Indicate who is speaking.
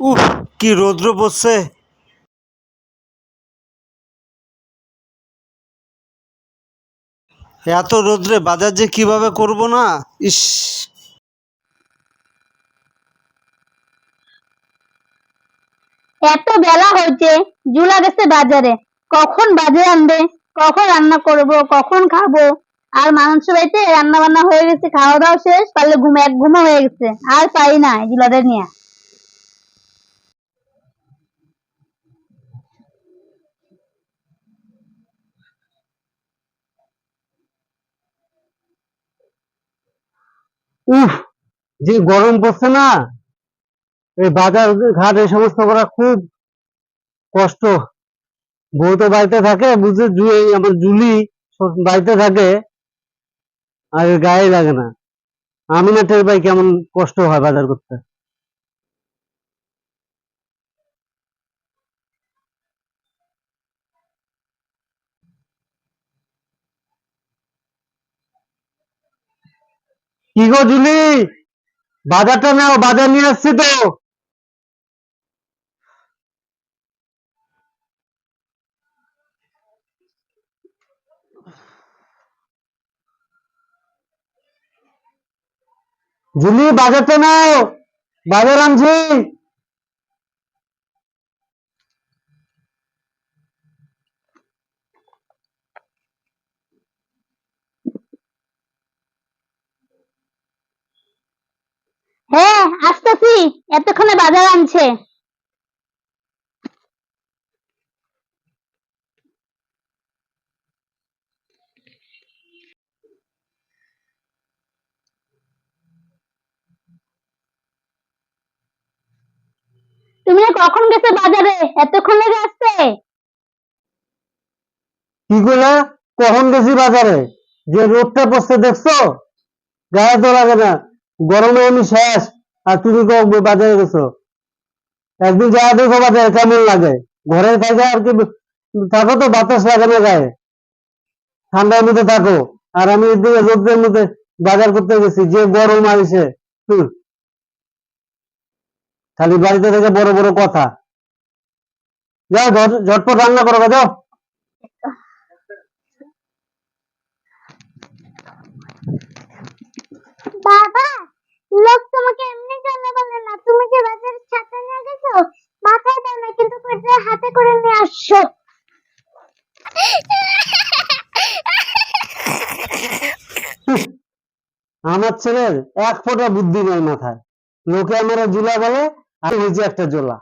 Speaker 1: উফ, কি রৌদ্র পড়ছে! এত রোদ্রে বাজার যে কিভাবে করব না! ইস!
Speaker 2: এত বেলা হয়েছে, জুলা গেছে বাজারে। কখন বাজারে আনবে, কখন রান্না করব, কখন খাবো? আর মানুষ বাড়িতে রান্না বান্না হয়ে গেছে, খাওয়া দাওয়া শেষ, পারলে এক ঘুমো হয়ে গেছে। আর পারি না জুলাদের নিয়ে।
Speaker 3: উফ, যে গরম পড়ছে না, এই বাজার ঘাট এই সমস্ত করা খুব কষ্ট। বউ তো বাড়িতে থাকে, বুঝে আমার জুলি বাড়িতে থাকে, আর এর গায়ে লাগে না। আমি না টের পাই কেমন কষ্ট হয় বাজার করতে। কি গো জুলি, বাজারটা নাও, বাজার নিয়ে আসছি তো। জুলি, বাজারটা নাও, বাজার আনছি।
Speaker 2: হ্যাঁ, আসতেছি। এতক্ষণে বাজার আনছে। তুমি কখন গেছে বাজারে, এতক্ষণ লেগে আসছে?
Speaker 3: কি করলা? কখন গেছি বাজারে? যে রোদটা পড়ছে দেখছো, গায়ে তো লাগে না। গরমে আমি শেষ, আর তুমি বাজারে গেছো। একদিন যা দেখো বাজারে কেমন লাগে। ঘরে থাকে আর কি, থাকো তো বাতাস লাগে না গায়ে, ঠান্ডার মধ্যে থাকো। আর আমি এদিকে রোদের মধ্যে বাজার করতে গেছি, যে গরম আসে। খালি বাড়িতে থেকে বড় বড় কথা। যাও ঝটপট রান্না করো, যাও।
Speaker 2: বাবা, লোক তোমাকে এমনি চলে বলে না। তুমি যে বাজারে ছাতা নিয়ে গেছো, মাথায় দাও না, কিন্তু পেটে হাতে করে নিয়ে আসছো।
Speaker 3: আমার ছেলের এক ফোঁটা বুদ্ধি নেই মাথায়। লোকে আমার জুলা বলে, আর হয়েছে একটা জোলা।